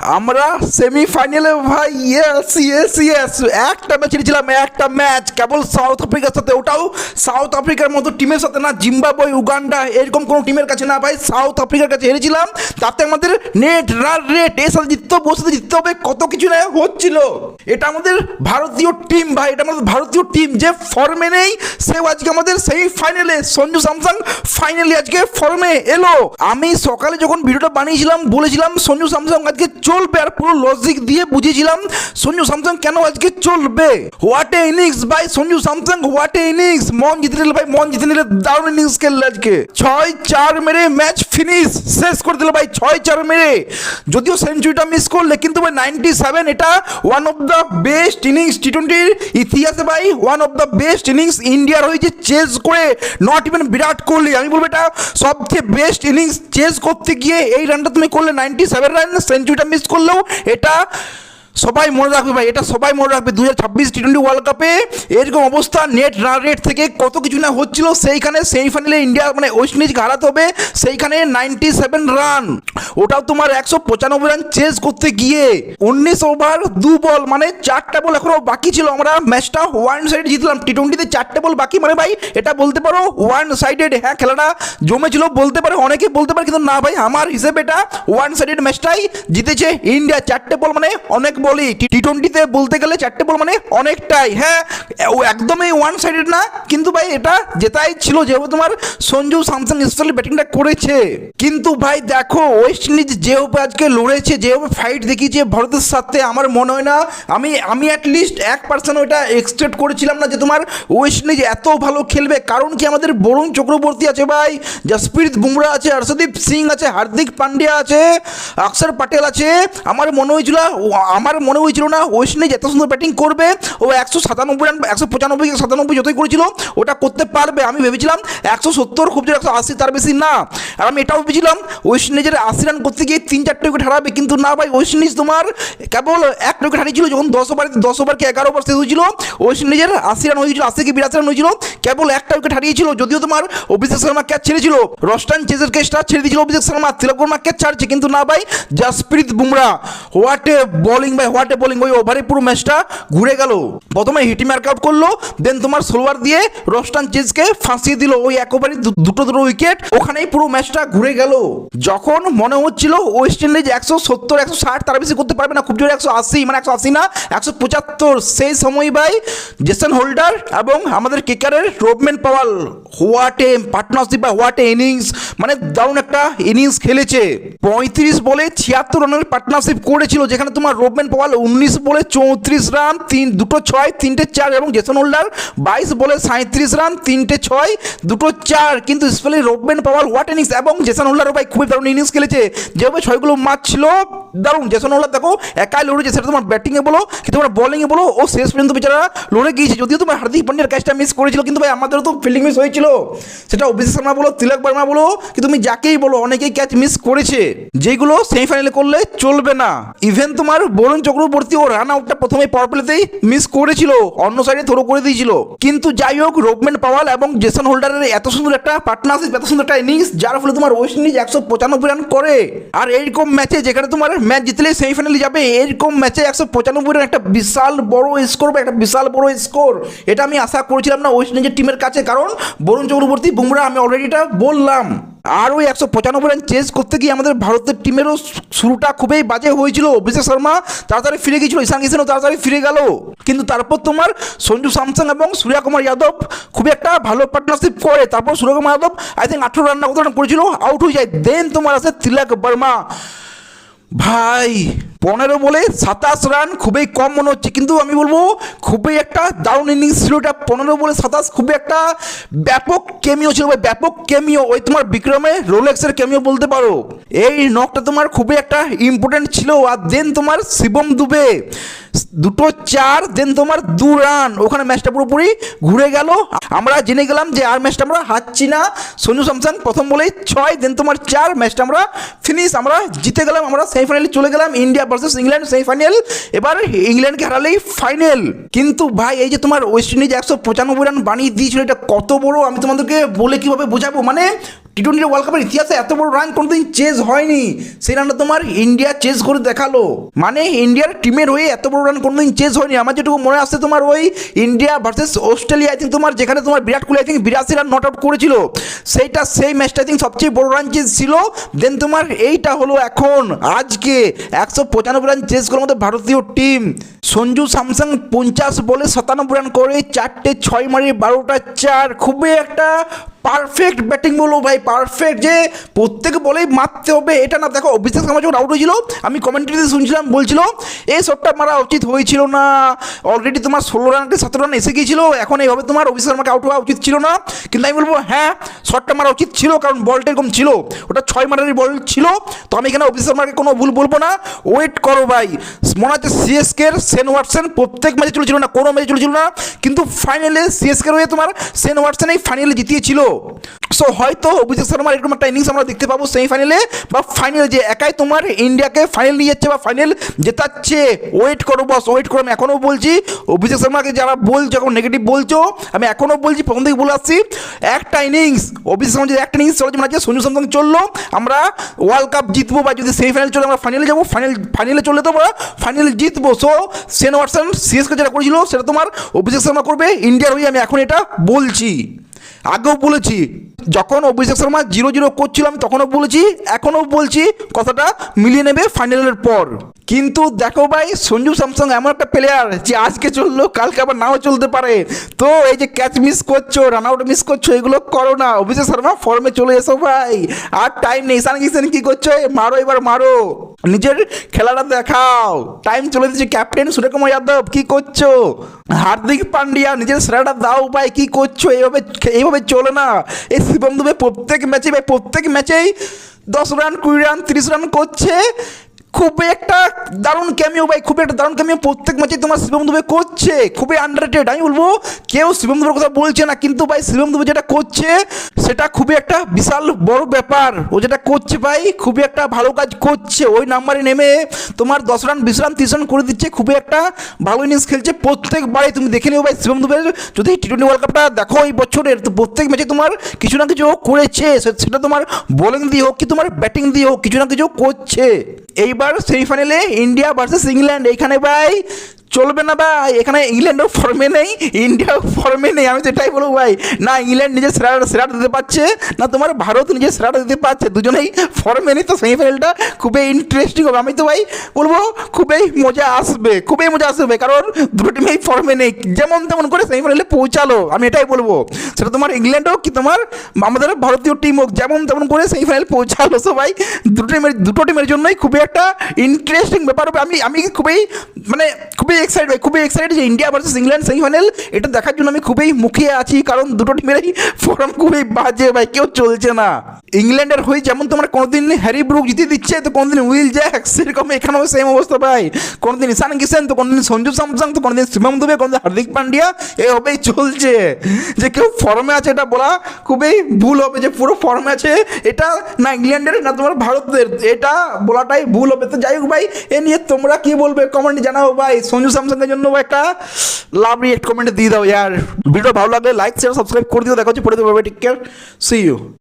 আমরা সেমিফাইনালে ভাই ইয়েস ইয়েস ইয়েস একটা ম্যাচ হেরেছিলাম, একটা ম্যাচ কেবল সাউথ আফ্রিকার সাথে, ওটাও সাউথ আফ্রিকার মতো টিমের সাথে না, জিম্বাবুয়ে উগান্ডা এরকম কোনো টিমের কাছে না ভাই, সাউথ আফ্রিকার কাছে হেরেছিলাম। তাতে আমাদের নেট রান রেট এর সাথে জিততে হবে, ওর সাথে জিততে হবে, কত কিছু না হচ্ছিল। এটা আমাদের ভারতীয় টিম ভাই, এটা আমাদের ভারতীয় টিম যে ফর্মে নেই সেও আজকে আমাদের সেমিফাইনালে, সঞ্জু স্যামসন ফাইনালি আজকে ফর্মে এলো। আমি সকালে যখন ভিডিওটা বানিয়েছিলাম বলেছিলাম সঞ্জু স্যামসন আজকে চলবে, আর পুরো লজিক দিয়ে বুঝিয়েছিলাম সঞ্জু স্যামসন কেন আজকে চলবে। হোয়াট এ ইনিংস ভাই Sanju Samson, what a innings, মন জিতে নিল ভাই, মন জিতে নিলে দারুণ ইনিংস খেললে আজকে। 6-4 মেরে ম্যাচ ফিনিশ, শেষ করে দিল ভাই 6-4 মেরে। যদিও সেঞ্চুরিটা মিস করলে কিন্তু ভাই 97 এটা one of the best innings টি-20 ইতিহাসে ভাই, one of the best innings ইন্ডিয়ার হয়েছে চেজ করে, নট ইভেন বিরাট কোহলি। আমি বলবো এটা সবচেয়ে বেস্ট ইনিংস, চেজ করতে গিয়ে এই রানটা তুমি করলে 97 রান, সেঞ্চুরিটা মিস করলেও এটা সবাই মনে রাখবে ভাই, এটা সবাই মনে রাখবে। 2026 টি-20 ওয়ার্ল্ড কাপে এরকম অবস্থা, নেট রান রেট থেকে কত কিছু না হচ্ছিল, সেইখানে সেমিফাইনালে ইন্ডিয়া মানে ওয়েস্ট ইন্ডিজকে হারাতে হবে, সেইখানে 97 রান, ওটাও তোমার 195 রান চেজ করতে গিয়ে। 19 ওভার 2 বল মানে 4টা বল এখনো বাকি ছিল, আমরা ম্যাচটা ওয়ান সাইড জিতলাম। টি-20তে 4টে বল বাকি মানে ভাই এটা বলতে পারো ওয়ান সাইডেড। হ্যাঁ খেলাটা জমেছিল বলতে পারে, অনেকে বলতে পারে, কিন্তু না ভাই আমার হিসেবে এটা ওয়ান সাইডেড ম্যাচটাই জিতেছে ইন্ডিয়া। 4টে বল মানে অনেক বলি, টি-20তে বলতে গেলে 4টে বল মানে অনেকটাই। হ্যাঁ একদমই ওয়ান সাইডেড না, কিন্তু ভাই এটা জেতাই ছিল যেভাবে তোমার সঞ্জু স্যামসন স্পেশালি ব্যাটিংটা করেছে। কিন্তু ভাই দেখো ওয়েস্ট ইন্ডিজ যেভাবে আজকে লড়েছে, যেভাবে ফাইট দেখিয়েছে ভারতের সাথে, আমার মনে হয় না আমি অ্যাটলিস্ট 1% ওইটা এক্সপেক্ট করেছিলাম না যে তোমার ওয়েস্ট ইন্ডিজ এত ভালো খেলবে। কারণ কি আমাদের বরুণ চক্রবর্তী আছে ভাই, জসপ্রীত বুমরা আছে, হর্ষদীপ সিং আছে, হার্দিক পান্ডিয়া আছে, অক্ষর প্যাটেল আছে। আমার মনে হয়েছিল না ওয়েস্ট ইন্ডিজ এত সুন্দর ব্যাটিং করবে। ও 197 রান 195-97 যতই করেছিল ওটা করতে পারবে। আমি ভেবেছিলাম 170 খুব জোর 180, তার বেশি না। আর আমি এটাও ভেবেছিলাম ওয়েস্ট ইন্ডিজের 80 রান করতে গিয়ে 3-4টে উইকেট হারাবে, কিন্তু না ভাই ওয়েস্ট ইন্ডিজ তোমার কেবল 1 উইকেট হারিয়েছিল যখন 10 ওভারকে 11 ওভার শেষ হয়েছিল। ওয়েস্ট ইন্ডিজের 80 রান হয়েছিল, 80-82 রান হয়েছিল, কেবল 1টা উইকেট হারিয়েছিল। যদিও তোমার অভিষেক শর্মা ক্যাচ ছেড়েছিল, রস্টান চেজের ক্যাচটা ছেড়ে দিয়েছিল অভিষেক শর্মা, তিলক বর্মা ক্যাচ ছাড়ছে, কিন্তু না ভাই Jasprit Bumrah what a bowling ভাই, হোয়াট এ বোলিং। ওই ওভারে পুরো ম্যাচটা ঘুরে গেল। প্রথমে হিটি মার্ক আউট করলো, দেন তোমার সোলোয়ার দিয়ে রস্টান চেজকে ফাঁসিয়ে দিল, ওই এক ওভারে দুটো উইকেট, ওখানেই পুরো ম্যাচটা ঘুরে গেল। যখন মনে হচ্ছিল ওয়েস্ট ইন্ডিজ 170-160 তার বেশি করতে পারবে না, খুব জোরে 180 মানে 180 না 175, সেই সময় ভাই জেসন হোল্ডার এবং আমাদের কিকারের Rovman Powell what a partnership বা হোয়াট এ ইনিংস, মানে দারুণ একটা ইনিংস খেলেছে। 35 বলে 76 রানের পার্টনারশিপ করেছিল, যেখানে তোমার রোবম্যান পাওয়াল 19 বলে 34 রান, 2টো 6 3টে 4, এবং জেসন হোল্ডার 22 বলে 37 রান, 3টে 6 2টো 4। কিন্তু specially Rovman Powell what innings, এবং জেসন হোল্ডারও ভাই খুবই দারুণ ইনিংস খেলেছে, যেভাবে 6গুলো মার্চ ছিল দারুণ। জেসন হোল্ডার দেখো একাই লড়েছে, সেটা তোমার ব্যাটিংয়ে বলো কি তোমার বোলিংয়ে বলো, ও শেষ পর্যন্ত বেচারা লড়ে গিয়েছে। যদিও তোমার হার্দিক পান্ডিয়ার ক্যাচটা মিস করেছিল, কিন্তু ভাই আমাদেরও তো ফিল্ডিং মিস হয়েছিল, সেটা অভিষেক শর্মা বলো, তিলক বর্মা বলো, কি তুমি যাকেই বলো অনেকেই ক্যাচ মিস করেছে, যেগুলো সেমিফাইনালে করলে চলবে না। ইভেন তোমার বরুণ চক্রবর্তী ও রান আউটটা প্রথমে পাওয়ার প্লেতেই মিস করেছিল, অন্য সাইডে থ্রো করে দিয়েছিল। কিন্তু যাই হোক রোবম্যান পাওয়াল এবং জেসন হোল্ডারের এত সুন্দর একটা পার্টনারশিপ, এত সুন্দর একটা ইনিংস, যার ফলে তোমার ওয়েস্ট ইন্ডিজ 195 রান করে। আর এইরকম ম্যাচে যেখানে তোমার ম্যাচ জিতলে সেমিফাইনালে যাবে, এইরকম ম্যাচে 195 রান একটা বিশাল বড় স্কোর বা একটা বিশাল বড় স্কোর, এটা আমি আশা করেছিলাম না ওয়েস্ট ইন্ডিজের টিমের কাছে। কারণ বরুণ চক্রবর্তী বুমরা আমি অলরেডি এটা বললাম। আর ওই 195 রান চেজ করতে গিয়ে আমাদের ভারতের টিমেরও শুরুটা খুবই বাজে হয়েছিল। অভিষেক শর্মা তাড়াতাড়ি ফিরে গিয়েছিল, ঈশান কিষানও তাড়াতাড়ি ফিরে গেল, কিন্তু তারপর তোমার সঞ্জু স্যামসন এবং সূর্য কুমার যাদব খুবই একটা ভালো পার্টনারশিপ করে। তারপর Surya Kumar Yadav I think 18 run করেছিল, আউট হয়ে যায়। দেন তোমার আছে তিলক বর্মা ভাই 15 বলে 27 রান, খুবই কম মনে হচ্ছে, কিন্তু আমি বলবো খুবই একটা দারুণ ইনিংস ছিল এটা। 15 বলে 27 খুবই একটা ব্যাপক কেমিও ছিল ভাই, ব্যাপক কেমিও, ওই তোমার বিক্রমে রোলেক্সের কেমিও বলতে পারো। এই নকটা তোমার খুবই একটা ইম্পর্টেন্ট ছিল। আর দেন তোমার শিবম দুবে 2টো 4, দেন তোমার 2 রান, ওখানে ম্যাচটা পুরোপুরি ঘুরে গেল। আমরা জেনে গেলাম যে আর ম্যাচটা আমরা হারছি না। সঞ্জু স্যামসন প্রথম বলেই 6, দেন তোমার 4, ম্যাচটা আমরা ফিনিশ, আমরা জিতে গেলাম, আমরা সেমিফাইনালে চলে গেলাম। ইন্ডিয়া ভার্সেস ইংল্যান্ড সেমিফাইনাল, এবার ইংল্যান্ডকে হারালেই ফাইনাল। কিন্তু ভাই এই যে তোমার ওয়েস্ট ইন্ডিজ 195 রান বানিয়ে দিয়েছিল, এটা কত বড় আমি তোমাদেরকে বলে কিভাবে বোঝাবো। মানে টি-20 ওয়ার্ল্ড কাপের ইতিহাসে এত বড় রান কোনোদিন চেজ হয়নি, সেই রানটা তোমার ইন্ডিয়া চেজ করে দেখালো। মানে ইন্ডিয়ার টিমের হয়ে এত বড় রান কোনোদিন চেজ হয়নি। আমার যেটুকু মনে আসছে তোমার ওই India versus Australia, I think তোমার যেখানে তোমার Virat Kohli I think 82 run not out করেছিল, সেই ম্যাচটা আই থিঙ্ক সবচেয়ে বড় রান চেজ ছিল। দেন তোমার এইটা হলো এখন আজকে 195 রান চেজ করার মতো ভারতীয় টিম। সঞ্জু স্যামসং 50 বলে 97 রান করে 4টে 6 মারি 12টা 4, খুবই একটা পারফেক্ট ব্যাটিং বলো ভাই, পারফেক্ট, যে প্রত্যেক বলেই মারতে হবে এটা না। দেখো অভিষেক শর্মা যখন আউট হয়েছিল আমি কমেন্ট্রিতে শুনছিলাম, বলছিল এই শটটা মারা উচিত হয়েছিল না, অলরেডি তোমার 16 রান 17 রান এসে গিয়েছিল, এখন এইভাবে তোমার অভিষেক শর্মাকে আউট হওয়া উচিত ছিল না। কিন্তু আমি বলবো হ্যাঁ, শটটা মারা উচিত ছিল, কারণ বলটা এরকম ছিল, ওটা 6 মারারই বল ছিল। তো আমি এখানে অভিষেক শর্মাকে কোনো ভুল বলবো না। ওয়েট করো ভাই, মনে হচ্ছে সিএসকের সেন ওয়াটসন প্রত্যেক ম্যাচে চলেছিল না, কোনো ম্যাচে চলেছিল না, কিন্তু ফাইনালে সিএসকের হয়ে তোমার সেন ওয়াটসন এই ফাইনালে জিতিয়েছিল। সো হয়তো অভিষেক শর্মার এরকম একটা ইনিংস আমরা দেখতে পাবো সেমিফাইনালে বা ফাইনালে, যে একাই তোমার ইন্ডিয়াকে ফাইনাল নিয়ে যাচ্ছে বা ফাইনাল জেতাচ্ছে। ওয়েট করো বস, ওয়েট করো। আমি এখনও বলছি অভিষেক শর্মাকে যারা বলছো, এখন নেগেটিভ বলছো, আমি এখনও বলছি, প্রথম থেকে বলে আসছি, একটা ইনিংস অভিষেক শর্মা যদি একটা ইনিংস চলে, যেমন আছে সঞ্জু স্যামসং চললো, আমরা ওয়ার্ল্ড কাপ জিতবো, বা যদি সেমিফাইনাল চলে আমরা ফাইনালে যাবো, ফাইনালে চলে তো আমরা ফাইনালে জিতবো। সো সেন ওয়াটসন সিএসকে যেটা করেছিল সেটা তোমার অভিষেক শর্মা করবে ইন্ডিয়ার হয়ে, আমি এখন এটা বলছি, আগেও বলেছি। যখন অভিষেক শর্মা 0-0 করছিল আমি তখনও বলেছি, এখনও বলছি, কথাটা মিলিয়ে নেবে ফাইনালের পর। কিন্তু দেখো ভাই, সঞ্জু স্যামসং এমন একটা প্লেয়ার যে আজকে চললো কালকে আবার নাও চলতে পারে। তো এই যে ক্যাচ মিস করছো, রান আউট মিস করছো, এগুলো করো না। অভিষেক শর্মা ফর্মে চলে এসো ভাই, আর টাইম নেই। ঈশান কিষান কি করছো? মারো, এবার মারো, নিজের খেলাটা দেখাও, টাইম চলে দিচ্ছে। ক্যাপ্টেন সূর্যকুমার যাদব কি করছো? হার্দিক পান্ডিয়া নিজের সেরাটা দাও ভাই, কি করছো? এইভাবে চলে না। এই শিবম দুবে প্রত্যেক ম্যাচে ভাই, প্রত্যেক ম্যাচেই 10 রান 20 রান 30 রান করছে। খুবই একটা দারুণ ক্যামিও ভাই, খুবই একটা দারুণ ক্যামিও প্রত্যেক ম্যাচে তোমার শিবম দুবে করছে, খুবই আন্ডাররেটেড। আমি বলবো কেউ শিবম দুবের কথা বলছে না, কিন্তু ভাই শিবম দুবে যেটা করছে সেটা খুবই একটা বিশাল বড় ব্যাপার। ও যেটা করছে ভাই খুবই একটা ভালো কাজ করছে। ওই নাম্বারে নেমে তোমার 10 রান 20 রান 30 রান করে দিচ্ছে, খুবই একটা ভালো ইনিংস খেলছে প্রত্যেকবারে। তুমি দেখে নিও ভাই শিবম দুবের যদি টি-20 ওয়ার্ল্ড কাপটা দেখো এই বছরের, তো প্রত্যেক ম্যাচে তোমার কিছু না কিছু করেছে, সেটা তোমার বোলিং দিয়ে হোক কি তোমার ব্যাটিং দিয়ে হোক, কিছু না কিছু করছে। এইবার সেমিফাইনালে ইন্ডিয়া ভার্সেস ইংল্যান্ড, এইখানে ভাই চলবে না ভাই, এখানে ইংল্যান্ডও ফর্মে নেই, ইন্ডিয়াও ফর্মে নেই। আমি তো এটাই বলবো ভাই, না ইংল্যান্ড নিজের সেরাটা দিতে পারছে, না তোমার ভারত নিজের সেরাটা দিতে পারছে, দুজনেই ফর্মে নেই। তো সেমিফাইনালটা খুবই ইন্টারেস্টিং হবে। আমি তো ভাই বলবো খুবই মজা আসবে, খুবই মজা আসবে, কারণ দুটো টিমেই ফর্মে নেই, যেমন তেমন করে সেমিফাইনালে পৌঁছালো। আমি এটাই বলবো, সেটা তোমার ইংল্যান্ড হোক কি তোমার আমাদের ভারতীয় টিম হোক, যেমন তেমন করে সেমিফাইনাল পৌঁছালো। সো ভাই দুটো টিমের জন্যই খুবই একটা ইন্টারেস্টিং ব্যাপার হবে। আমি খুবই খুবই এক্সাইটেড ভাই, খুবই এক্সাইটেড যে ইন্ডিয়া ভার্সেস ইংল্যান্ড সেমিফাইনাল, এটা দেখার জন্য আমি খুবই মুখিয়ে আছি, কারণ দুটো টিমেরই ফর্ম খুবই বাজে ভাই, কেউ চলছে না। ইংল্যান্ডের হয়ে যেমন তোমার কোনোদিন হ্যারি ব্রুক জিতে দিচ্ছে, তো কোনোদিন উইল জ্যাক, সেরকম এখানেও সেম অবস্থা ভাই। কোনোদিন ঈশান কিষান, তো কোনোদিন সঞ্জু স্যামসং, তো কোনোদিন শিবম দুবে, কোনোদিন হার্দিক পান্ডিয়া, এইভাবেই চলছে। যে কেউ ফর্মে আছে এটা বলা খুবই ভুল হবে, যে পুরো ফর্মে আছে এটা না ইংল্যান্ডের না তোমার ভারতের, এটা বলাটাই ভুল হবে। তো যাই হোক ভাই, এ নিয়ে তোমরা কি বলবে কমেন্টে জানাও ভাই। সঞ্জু স্যামসংয়ের জন্য একটা লাভ রিয়েক্ট কমেন্টে দিয়ে দাও ইয়ার। ভিডিও ভালো লাগলে লাইক শেয়ার সাবস্ক্রাইব করে দিও। দেখা হচ্ছে পরে দেবো, টেক কেয়ার, সি ইউ।